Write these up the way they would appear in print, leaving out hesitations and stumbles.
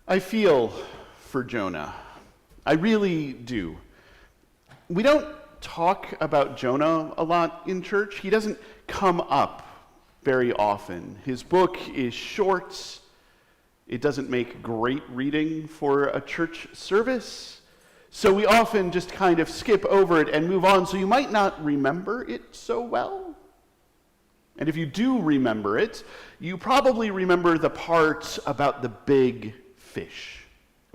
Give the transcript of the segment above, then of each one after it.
I feel for Jonah. I really do. We don't talk about Jonah a lot in church. He doesn't come up very often. His book is short. It doesn't make great reading for a church service. So we often just kind of skip over it and move on, so you might not remember it so well. And if you do remember it, you probably remember the part about the big fish,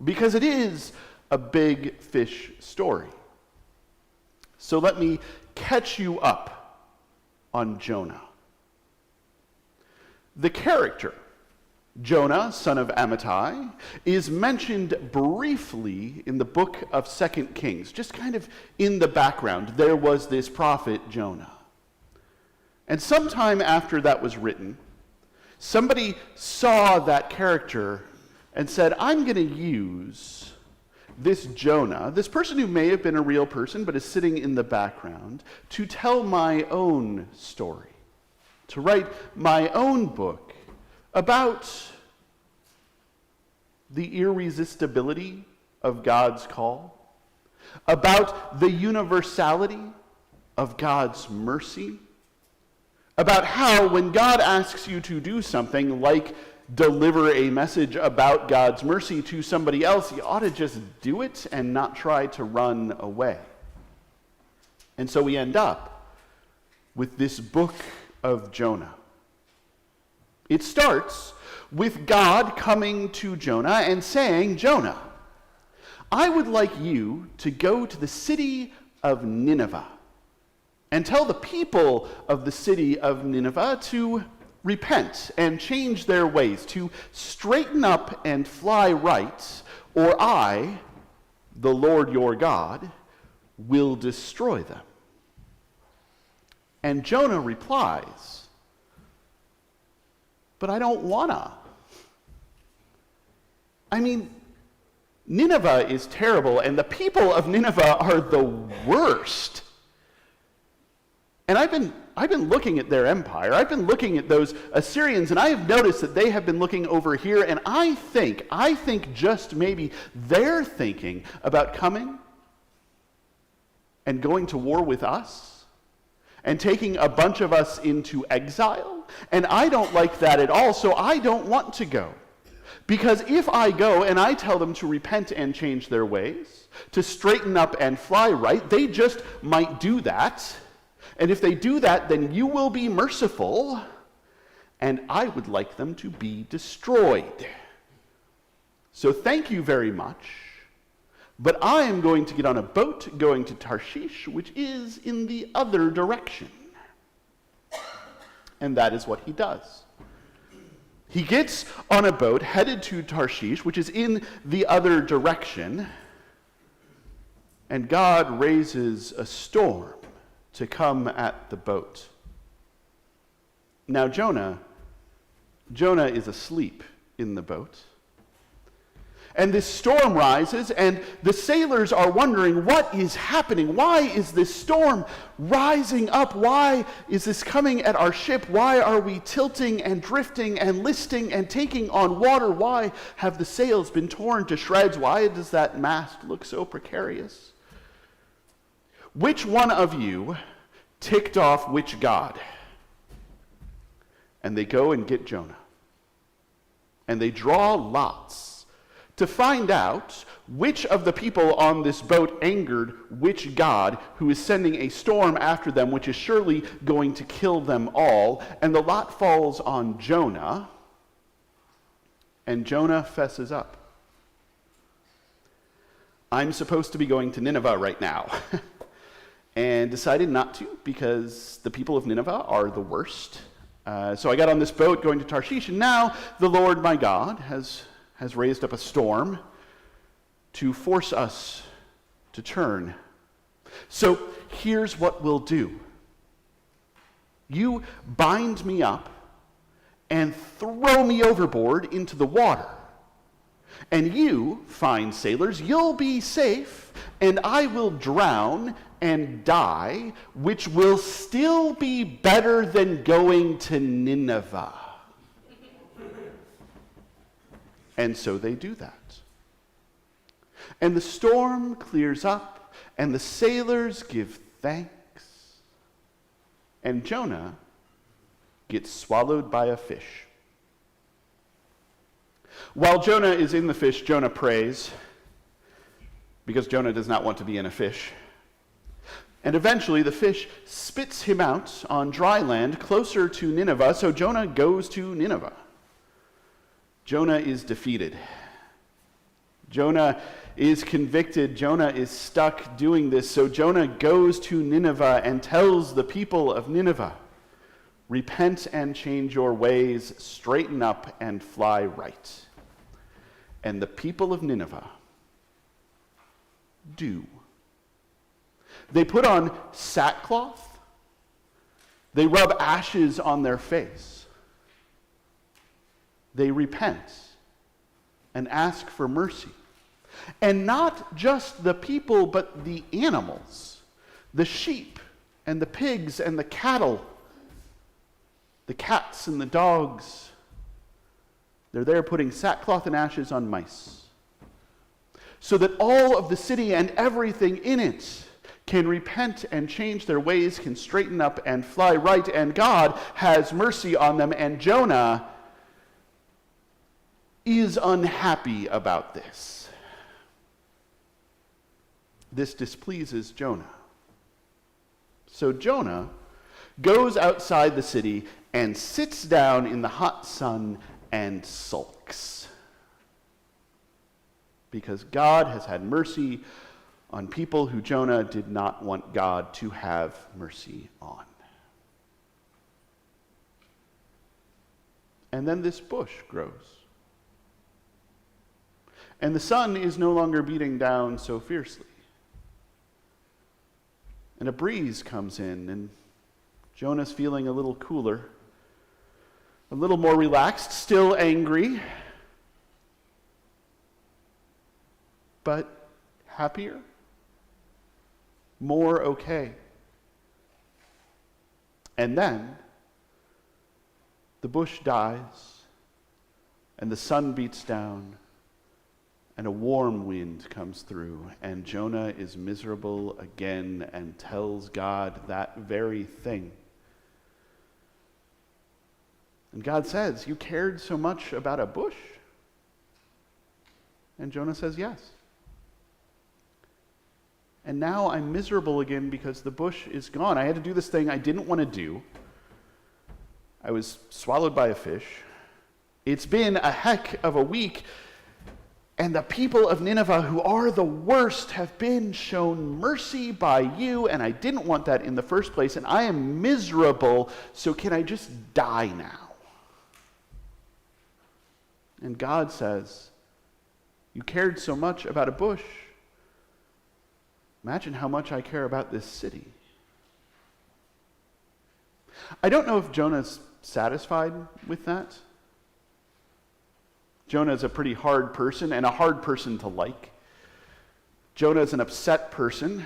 because it is a big fish story. So let me catch you up on Jonah. The character, Jonah, son of Amittai, is mentioned briefly in the book of 2 Kings, just kind of in the background. There was this prophet, Jonah. And sometime after that was written, somebody saw that character and said, I'm going to use this Jonah, this person who may have been a real person but is sitting in the background, to tell my own story, to write my own book about the irresistibility of God's call, about the universality of God's mercy, about how when God asks you to do something like deliver a message about God's mercy to somebody else, you ought to just do it and not try to run away. And so we end up with this book of Jonah. It starts with God coming to Jonah and saying, Jonah, I would like you to go to the city of Nineveh and tell the people of the city of Nineveh to repent and change their ways, to straighten up and fly right, or I, the Lord your God, will destroy them. And Jonah replies, but I don't wanna. I mean, Nineveh is terrible, and the people of Nineveh are the worst. And I've been looking at their empire. I've been looking at those Assyrians, and I have noticed that they have been looking over here, and I think just maybe they're thinking about coming and going to war with us and taking a bunch of us into exile. And I don't like that at all, so I don't want to go. Because if I go and I tell them to repent and change their ways, to straighten up and fly right, they just might do that. And if they do that, then you will be merciful, and I would like them to be destroyed. So thank you very much, but I am going to get on a boat going to Tarshish, which is in the other direction. And that is what he does. He gets on a boat headed to Tarshish, which is in the other direction, and God raises a storm to come at the boat. Now Jonah is asleep in the boat. And this storm rises, and the sailors are wondering, what is happening? Why is this storm rising up? Why is this coming at our ship? Why are we tilting and drifting and listing and taking on water? Why have the sails been torn to shreds? Why does that mast look so precarious? Which one of you ticked off which god? And they go and get Jonah. And they draw lots to find out which of the people on this boat angered which god who is sending a storm after them, which is surely going to kill them all. And the lot falls on Jonah, and Jonah fesses up. I'm supposed to be going to Nineveh right now. And decided not to, because the people of Nineveh are the worst. So I got on this boat going to Tarshish, and now the Lord my God has raised up a storm to force us to turn. So here's what we'll do. You bind me up and throw me overboard into the water. And you, fine sailors, you'll be safe, and I will drown and die, which will still be better than going to Nineveh. And so they do that. and the storm clears up, and the sailors give thanks, and Jonah gets swallowed by a fish. While Jonah is in the fish, Jonah prays, because Jonah does not want to be in a fish. And eventually the fish spits him out on dry land closer to Nineveh, so Jonah goes to Nineveh. Jonah is defeated. Jonah is convicted. Jonah is stuck doing this, so Jonah goes to Nineveh and tells the people of Nineveh, "Repent and change your ways, straighten up and fly right." And the people of Nineveh do. They put on sackcloth. They rub ashes on their face. They repent and ask for mercy. And not just the people, but the animals, the sheep and the pigs and the cattle, the cats and the dogs. They're there putting sackcloth and ashes on mice, so that all of the city and everything in it can repent and change their ways, can straighten up and fly right, and God has mercy on them, and Jonah is unhappy about this. This displeases Jonah. So Jonah goes outside the city and sits down in the hot sun and sulks, because God has had mercy on people who Jonah did not want God to have mercy on. And then this bush grows. And the sun is no longer beating down so fiercely. And a breeze comes in, and Jonah's feeling a little cooler, a little more relaxed, still angry, but happier, more okay. And then the bush dies, and the sun beats down, and a warm wind comes through, and Jonah is miserable again and tells God that very thing. And God says, "You cared so much about a bush?" And Jonah says, "Yes. And now I'm miserable again because the bush is gone. I had to do this thing I didn't want to do. I was swallowed by a fish. It's been a heck of a week. And the people of Nineveh, who are the worst, have been shown mercy by you, and I didn't want that in the first place, and I am miserable, so can I just die now?" And God says, "You cared so much about a bush. Imagine how much I care about this city." I don't know if Jonah's satisfied with that. Jonah's a pretty hard person, and a hard person to like. Jonah's an upset person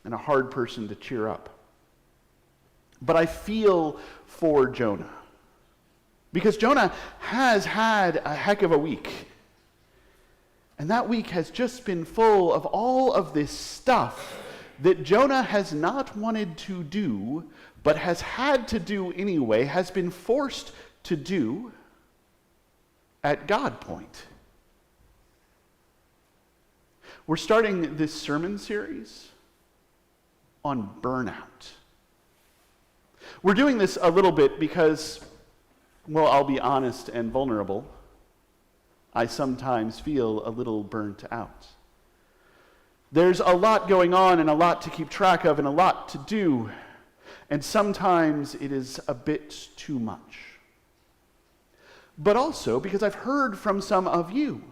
and a hard person to cheer up. But I feel for Jonah, because Jonah has had a heck of a week. And that week has just been full of all of this stuff that Jonah has not wanted to do, but has had to do anyway, has been forced to do at God point. We're starting this sermon series on burnout. We're doing this a little bit because, well, I'll be honest and vulnerable. I sometimes feel a little burnt out. There's a lot going on and a lot to keep track of and a lot to do, and sometimes it is a bit too much. But also because I've heard from some of you,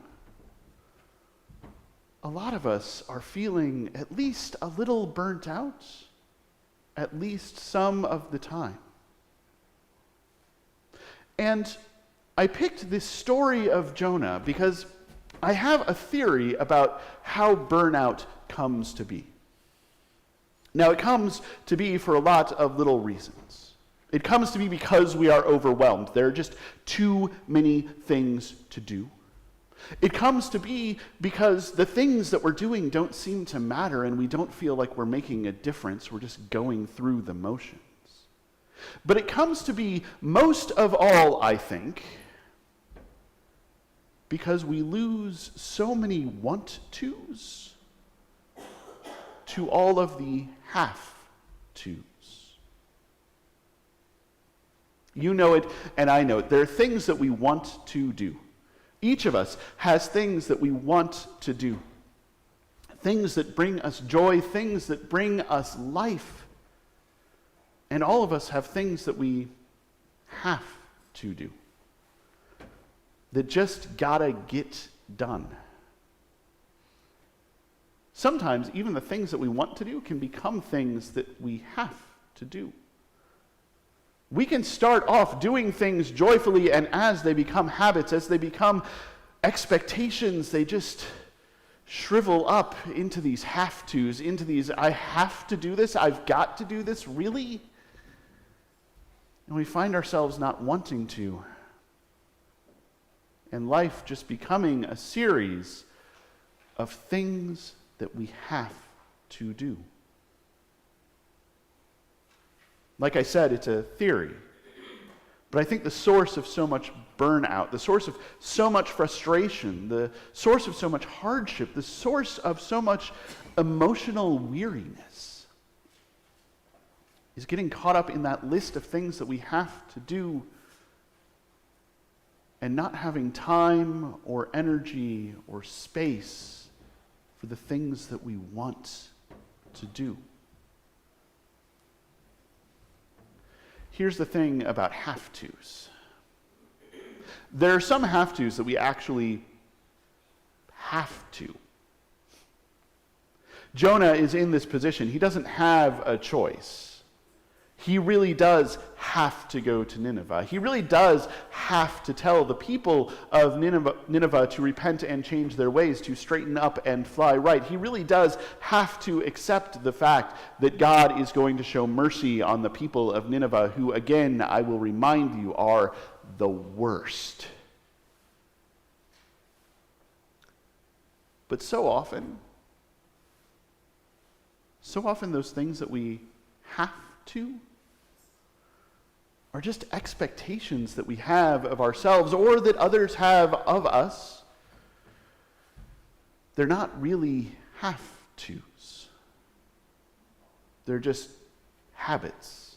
a lot of us are feeling at least a little burnt out, at least some of the time. And I picked this story of Jonah because I have a theory about how burnout comes to be. Now, it comes to be for a lot of little reasons. It comes to be because we are overwhelmed. There are just too many things to do. It comes to be because the things that we're doing don't seem to matter and we don't feel like we're making a difference. We're just going through the motions. But it comes to be most of all, I think, because we lose so many want-tos to all of the have-tos. You know it, and I know it. There are things that we want to do. Each of us has things that we want to do. Things that bring us joy, things that bring us life. And all of us have things that we have to do. That just gotta get done. Sometimes even the things that we want to do can become things that we have to do. We can start off doing things joyfully, and as they become habits, as they become expectations, they just shrivel up into these have-tos, into these, I have to do this, I've got to do this, really? And we find ourselves not wanting to. And life just becoming a series of things that we have to do. Like I said, it's a theory. But I think the source of so much burnout, the source of so much frustration, the source of so much hardship, the source of so much emotional weariness is getting caught up in that list of things that we have to do and not having time or energy or space for the things that we want to do. Here's the thing about have-tos. There are some have-tos that we actually have to. Jonah is in this position. He doesn't have a choice. He really does have to go to Nineveh. He really does have to tell the people of Nineveh to repent and change their ways, to straighten up and fly right. He really does have to accept the fact that God is going to show mercy on the people of Nineveh, who, again, I will remind you, are the worst. But so often those things that we have to are just expectations that we have of ourselves or that others have of us. They're not really have-tos. They're just habits.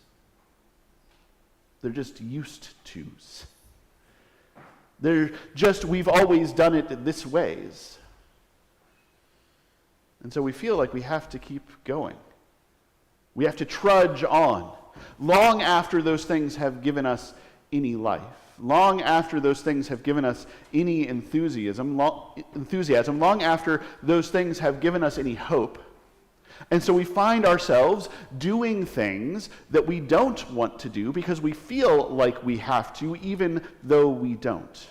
They're just used-tos. They're just, we've always done it this ways. And so we feel like we have to keep going. We have to trudge on. Long after those things have given us any life, long after those things have given us any enthusiasm, long after those things have given us any hope. And so we find ourselves doing things that we don't want to do because we feel like we have to, even though we don't.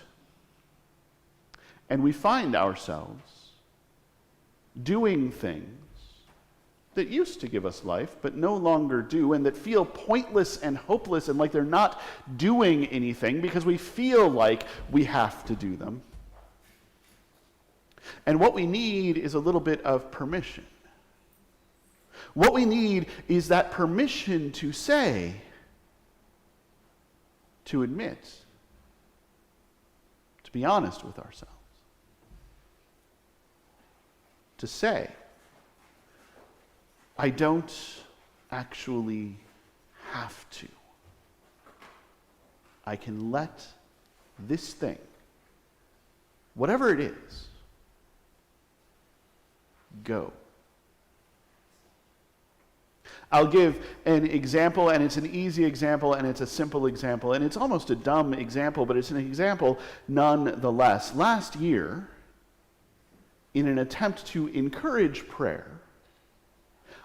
And we find ourselves doing things that used to give us life, but no longer do, and that feel pointless and hopeless and like they're not doing anything because we feel like we have to do them. And what we need is a little bit of permission. What we need is that permission to say, to admit, to be honest with ourselves, to say, I don't actually have to. I can let this thing, whatever it is, go. I'll give an example, and it's an easy example, and it's a simple example, and it's almost a dumb example, but it's an example nonetheless. Last year, in an attempt to encourage prayer,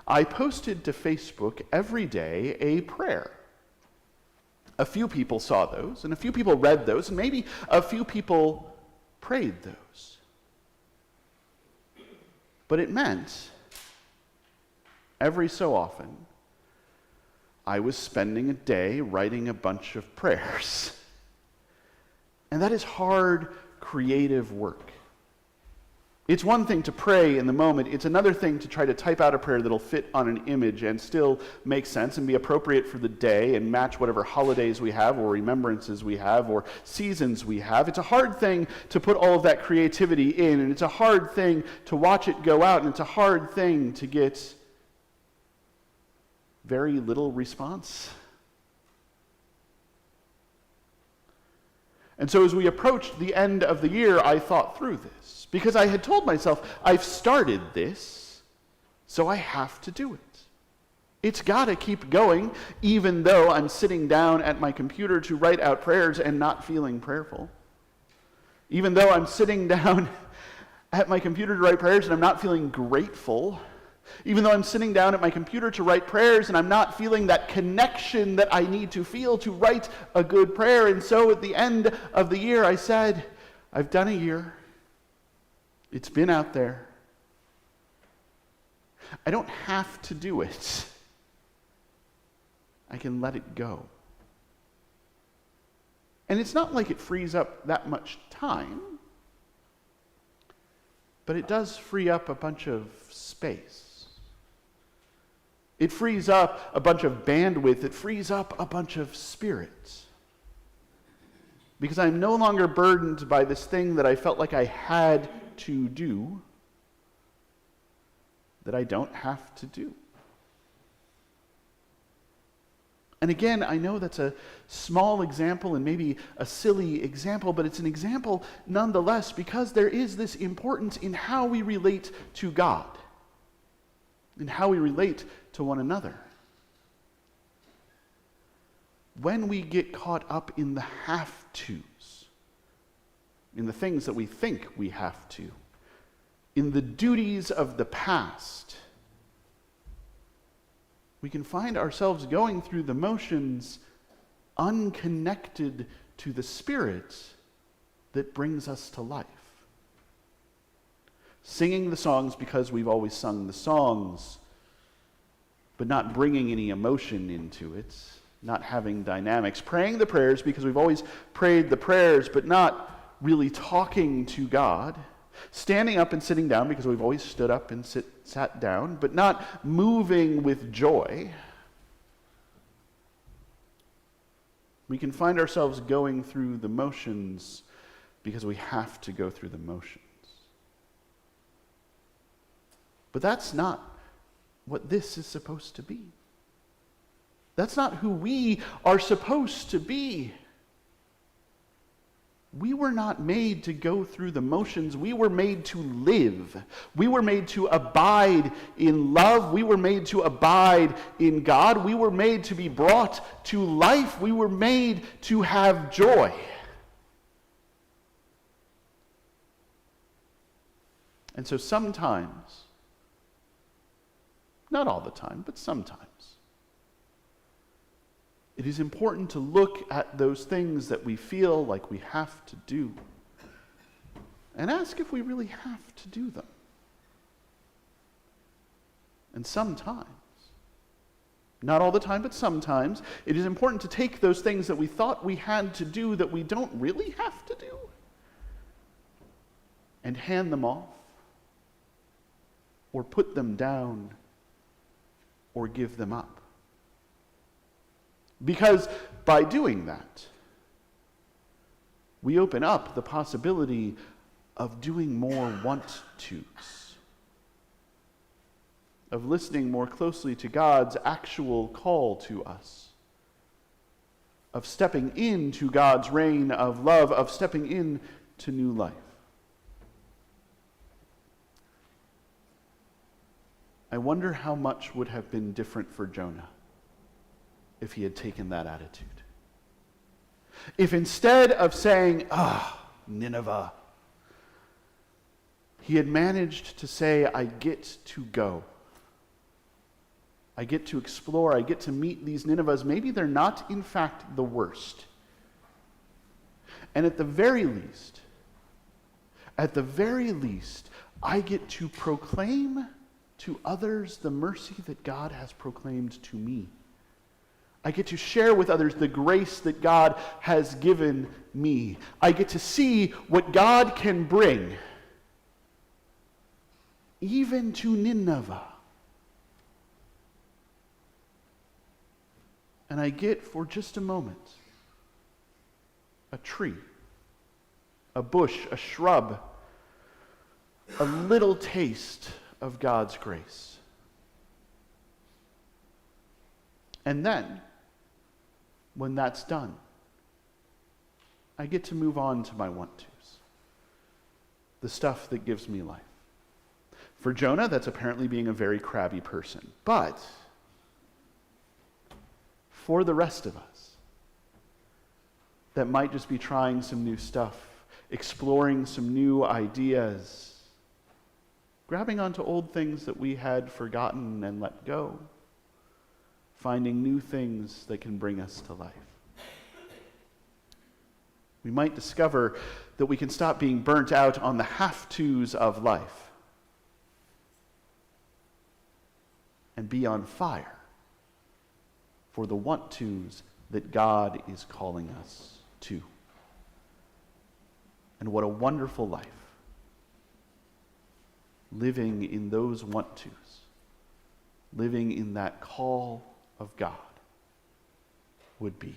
I posted to Facebook every day a prayer. A few people saw those, and a few people read those, and maybe a few people prayed those. But it meant, every so often, I was spending a day writing a bunch of prayers. And that is hard, creative work. It's one thing to pray in the moment. It's another thing to try to type out a prayer that'll fit on an image and still make sense and be appropriate for the day and match whatever holidays we have or remembrances we have or seasons we have. It's a hard thing to put all of that creativity in, and it's a hard thing to watch it go out, and it's a hard thing to get very little response. And so as we approached the end of the year, I thought through this, because I had told myself, I've started this, so I have to do it. It's got to keep going, even though I'm sitting down at my computer to write out prayers and not feeling prayerful. Even though I'm sitting down at my computer to write prayers and I'm not feeling grateful. Even though I'm sitting down at my computer to write prayers and I'm not feeling that connection that I need to feel to write a good prayer. And so at the end of the year, I said, I've done a year. It's been out there. I don't have to do it. I can let it go. And it's not like it frees up that much time, but it does free up a bunch of space. It frees up a bunch of bandwidth. It frees up a bunch of spirit. Because I'm no longer burdened by this thing that I felt like I had to do, that I don't have to do. And again, I know that's a small example and maybe a silly example, but it's an example nonetheless because there is this importance in how we relate to God, in how we relate to one another. When we get caught up in the have-tos, in the things that we think we have to, in the duties of the past, we can find ourselves going through the motions unconnected to the Spirit that brings us to life. Singing the songs because we've always sung the songs, but not bringing any emotion into it, not having dynamics. Praying the prayers because we've always prayed the prayers, but not really talking to God. Standing up and sitting down because we've always stood up and sat down, but not moving with joy. We can find ourselves going through the motions because we have to go through the motions. But that's not what this is supposed to be. That's not who we are supposed to be. We were not made to go through the motions. We were made to live. We were made to abide in love. We were made to abide in God. We were made to be brought to life. We were made to have joy. And so sometimes, not all the time, but sometimes, it is important to look at those things that we feel like we have to do and ask if we really have to do them. And sometimes, not all the time, but sometimes, it is important to take those things that we thought we had to do that we don't really have to do and hand them off or put them down or give them up. Because by doing that, we open up the possibility of doing more want-tos, of listening more closely to God's actual call to us, of stepping into God's reign of love, of stepping into new life. I wonder how much would have been different for Jonah if he had taken that attitude. If instead of saying, Nineveh, he had managed to say, I get to go. I get to explore. I get to meet these Ninevehs. Maybe they're not, in fact, the worst. And at the very least, I get to proclaim to others the mercy that God has proclaimed to me. I get to share with others the grace that God has given me. I get to see what God can bring even to Nineveh. And I get for just a moment a tree, a bush, a shrub, a little taste of God's grace. And then, when that's done, I get to move on to my want-tos, the stuff that gives me life. For Jonah, that's apparently being a very crabby person. But for the rest of us, that might just be trying some new stuff, exploring some new ideas, grabbing onto old things that we had forgotten and let go, finding new things that can bring us to life. We might discover that we can stop being burnt out on the have-tos of life and be on fire for the want-tos that God is calling us to. And what a wonderful life living in those want-tos, living in that call of God would be.